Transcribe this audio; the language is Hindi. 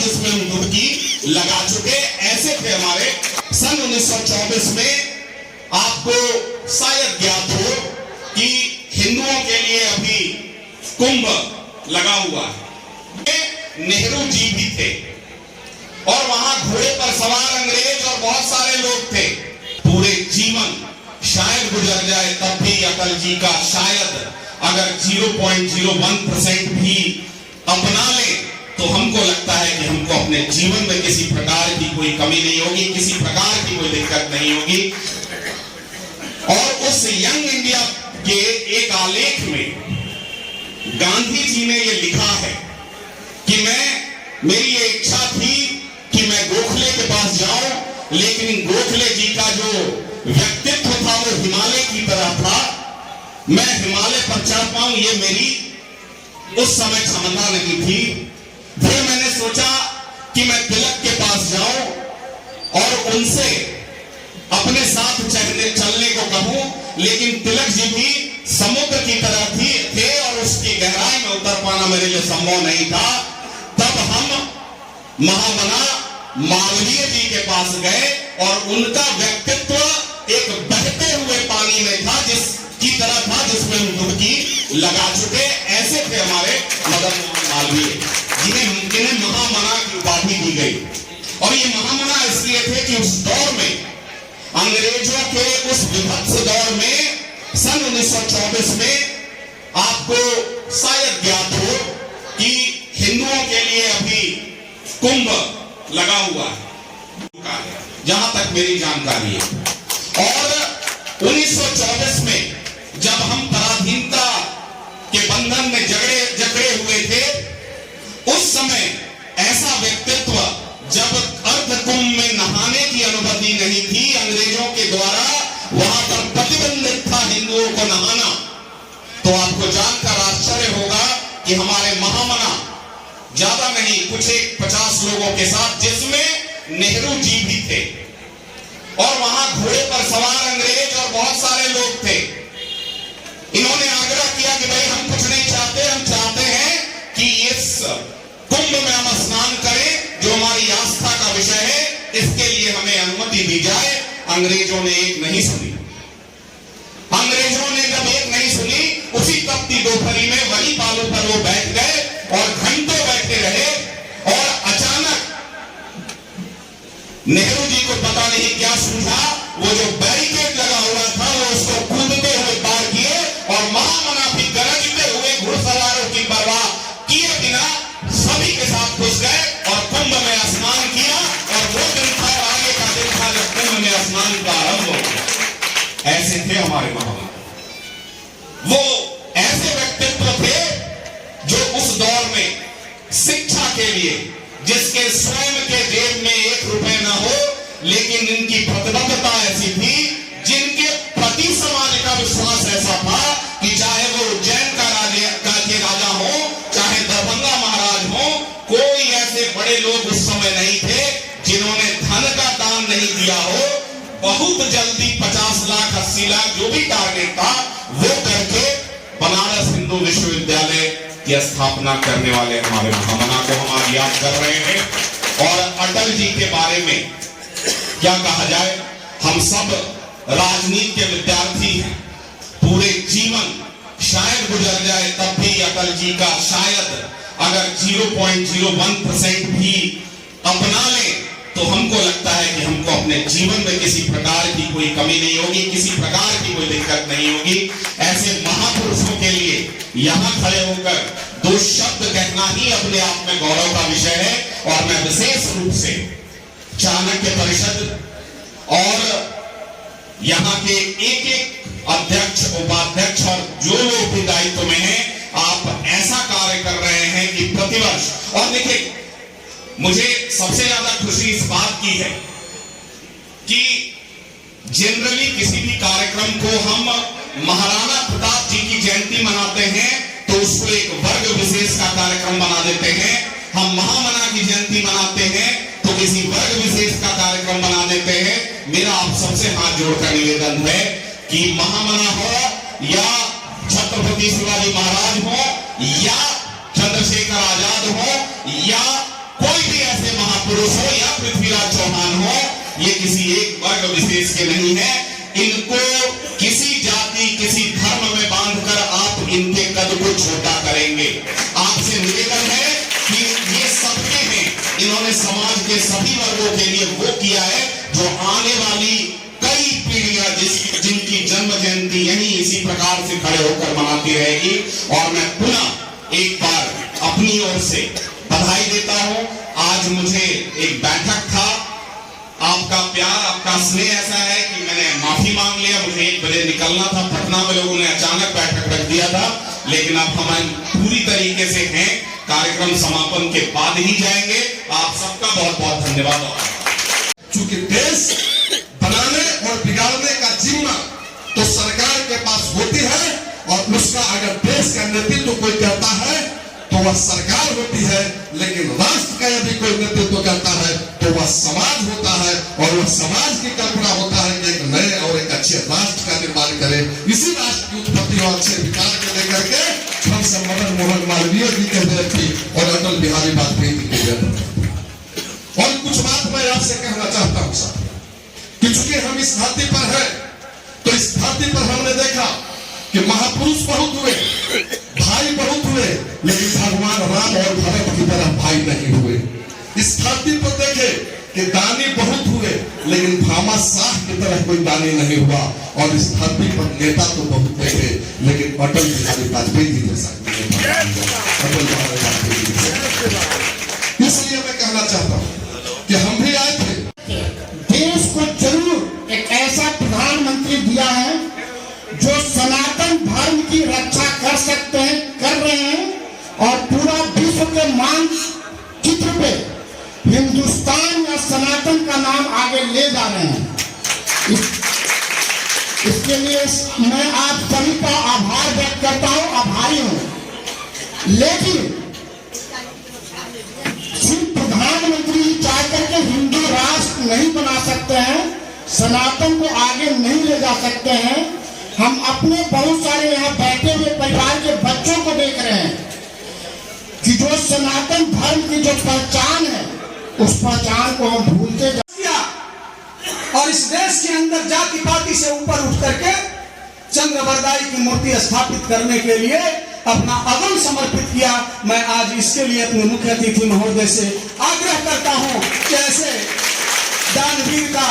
जिसमें हम डुबकी लगा चुके। ऐसे थे हमारे। सन 1924 में आपको शायद ज्ञात हो कि हिंदुओं के लिए अभी कुंभ लगा हुआ है। नेहरू जी भी थे और वहां घोड़े पर सवार अंग्रेज और बहुत सारे लोग थे। पूरे जीवन शायद गुजर जाए तब भी अटल जी का शायद अगर 0.01% भी अपना ले तो हमको लगता है कि हमको अपने जीवन में किसी प्रकार की कोई कमी नहीं होगी, किसी प्रकार की कोई दिक्कत नहीं होगी। और उस यंग इंडिया के एक आलेख में गांधी जी ने यह लिखा है कि मेरी ये इच्छा थी कि मैं गोखले के पास जाऊं, लेकिन गोखले जी का जो व्यक्तित्व था वो हिमालय की तरह था। मैं हिमालय पर चढ़ पाऊं ये मेरी उस समय क्षमता नहीं थी। फिर मैंने सोचा कि मैं तिलक के पास जाऊं और उनसे अपने साथ चलने को कहूं, लेकिन तिलक जी भी समुद्र की तरह थे और उसकी गहराई में उतर पाना मेरे लिए संभव नहीं था। तब हम महामना मालवीय जी के पास गए और उनका व्यक्तित्व एक बहते हुए पानी में था, जिसकी तरह था जिसमें हम डुबकी लगा चुके। ऐसे थे हमारे मदन मोहन मालवीय, जिन्हें महामना की उपाधि दी गई। और ये महामना इसलिए थे कि उस दौर में अंग्रेजों के उस विभत्स दौर में सन 1924 में आपको शायद ज्ञात हो कि हिंदुओं के लिए अभी कुंभ लगा हुआ है, जहां तक मेरी जानकारी है। और 1924 में जब हम पराधीनता के बंधन में जकड़े हुए थे, उस समय ऐसा व्यक्तित्व जब अर्ध कुंभ में नहाने की अनुमति नहीं थी अंग्रेजों के द्वारा, वहां पर प्रतिबंधित था हिंदुओं को नहाना, तो आपको जानकर आश्चर्य होगा कि हमारे महामना ज्यादा नहीं कुछ 50 लोगों के साथ, जिसमें नेहरू जी भी थे और वहां घोड़े पर सवार अंग्रेज और बहुत सारे लोग थे। इन्होंने आग्रह किया कि भाई हम कुछ नहीं चाहते, हम चाहते हैं कि इस कुंभ में हम स्नान करें जो हमारी आस्था का विषय है, इसके लिए हमें अनुमति दी जाए। अंग्रेजों ने एक नहीं सुनी। अंग्रेजों ने जब एक नहीं सुनी, उसी तपती दोपहरी में वही बालों पर वो बैठ गए और घंटों बैठे रहे। और अचानक नेहरू जी को पता नहीं क्या सूझा, वो जो बैरिकेड लगा हुआ था वो उसको कूदते हुए पार किए और महामना भी गरजते हुए घुड़सवारों की परवाह किए बिना सभी के साथ घुस गए और कुंभ में स्नान किया। और वो दिन था, आगे का दिन था जब कुंभ में स्नान प्रारंभ हो गया। ऐसे थे हमारे महामना। वो ऐसे व्यक्तित्व थे जो उस दौर में शिक्षा के लिए, जिसके स्वयं के जेब में 1 रुपए ना हो, लेकिन इनकी प्रतिबद्धता ऐसी थी, जिनके प्रति समाज का विश्वास ऐसा था कि चाहे वो उज्जैन का राजा हो, चाहे दरभंगा महाराज हो, कोई ऐसे बड़े लोग उस समय नहीं थे जिन्होंने धन का दान नहीं दिया हो। बहुत जल्दी 50 लाख 80 लाख जो भी टारगेट था वो करके बनारस हिंदू विश्वविद्यालय की स्थापना करने वाले हमारे महामना को हम आज याद कर रहे हैं। और अटल जी के बारे में क्या कहा जाए, हम सब राजनीति के विद्यार्थी हैं। पूरे जीवन शायद गुजर जाए तब भी अटल जी का शायद अगर 0.01% भी अपना ले तो हमको लगता है कि हमको अपने जीवन में किसी प्रकार की कोई कमी नहीं होगी, किसी प्रकार की कोई दिक्कत नहीं होगी। ऐसे महापुरुषों के लिए यहां खड़े होकर 2 शब्द कहना ही अपने आप में गौरव का विषय है। और मैं विशेष रूप से चाणक्य परिषद और यहाँ के एक अध्यक्ष, उपाध्यक्ष और जो लोग भी दायित्व में हैं, आप ऐसा कार्य कर रहे हैं कि प्रतिवर्ष। और देखिए, मुझे सबसे ज्यादा खुशी इस बात की है कि जनरली किसी भी कार्यक्रम को हम महाराणा प्रताप जी की जयंती मनाते हैं तो उसको एक वर्ग विशेष का कार्यक्रम बना देते हैं। हम महामना की जयंती मनाते हैं तो किसी वर्ग विशेष का कार्यक्रम बना देते हैं। मेरा आप सबसे हाथ जोड़कर निवेदन है कि महामना हो या छत्रपति शिवाजी महाराज हो या चंद्रशेखर आजाद हो या कोई भी ऐसे विशेष के नहीं है। इनको किसी जाति किसी धर्म में बांधकर आप इनके कद को छोटा करेंगे। आपसे निवेदन है कि ये सबके हैं, इन्होंने समाज के सभी वर्गों के लिए वो किया है जो आने वाली कई पीढ़ियां जिनकी जन्म जयंती यही इसी प्रकार से खड़े होकर मनाती रहेगी। और मैं पुनः एक बार अपनी ओर से बधाई देता हूं। आज मुझे एक बैठक था, आपका प्यार आपका स्नेह ऐसा है कि मैंने माफी मांग लिया। मुझे 1 बजे निकलना था पटना में, लोगों ने अचानक बैठक रख दिया था, लेकिन अब हम पूरी तरीके से हैं, कार्यक्रम समापन के बाद ही जाएंगे। आप सबका बहुत बहुत धन्यवाद। चूंकि देश बनाने और बिगाड़ने का जिम्मा तो सरकार के पास होती है, और उसका अगर देश का नेतृत्व कोई करता है तो वह सरकार होती है, लेकिन राष्ट्र का यदि कोई नेतृत्व करता है तो वह समाज होता है, और वह समाज की कल्पना होता है कि एक नए और एक अच्छे राष्ट्र का निर्माण करे। इसी राष्ट्र की उत्पत्ति और अच्छे विकास को लेकर के हम सब मदन मोहन मालवीय जी के व्यक्ति और अटल बिहारी वाजपेयी जी के व्यक्ति। और कुछ बात मैं आपसे कहना चाहता हूं साहब, कि चूंकि हम इस धरती पर हैं, तो इस धरती पर हमने देखा कि महापुरुष बहुत हुए, भाई बहुत हुए, लेकिन भगवान राम और भरत की तरह भाई नहीं हुए। इस धरती पर देखे कि दानी बहुत हुए, लेकिन भामा शाह की तरह कोई दानी नहीं हुआ। और इस धरती पर नेता तो बहुत देखे, लेकिन अटल बिहारी वाजपेयी जी जैसा अटल बिहारी वाजपेयी जी जैसा। इसलिए मैं कहना चाहता हूँ कि हम भी आए थे, देश को जरूर एक ऐसा प्रधानमंत्री दिया है जो सनातन धर्म की रक्षा कर सकते हैं, कर रहे हैं, और पूरा विश्व के मानचित्र पे हिंदुस्तान या सनातन का नाम आगे ले जा रहे हैं। इसके लिए मैं आप सभी का आभार व्यक्त करता हूं, आभारी हूं। लेकिन सिर्फ प्रधानमंत्री चाह करके हिंदू राष्ट्र नहीं बना सकते हैं, सनातन को आगे नहीं ले जा सकते हैं। हम अपने बहुत सारे यहाँ बैठे हुए परिवार के बच्चों को देख रहे हैं कि जो सनातन धर्म की जो पहचान है, उस पहचान को हम भूलते जा। और इस देश के अंदर जाति पाति से ऊपर उठ करके चंद्रवरदाई की मूर्ति स्थापित करने के लिए अपना अगम समर्पित किया। मैं आज इसके लिए अपने मुख्य अतिथि महोदय से आग्रह करता हूं कि ऐसे दानवीर का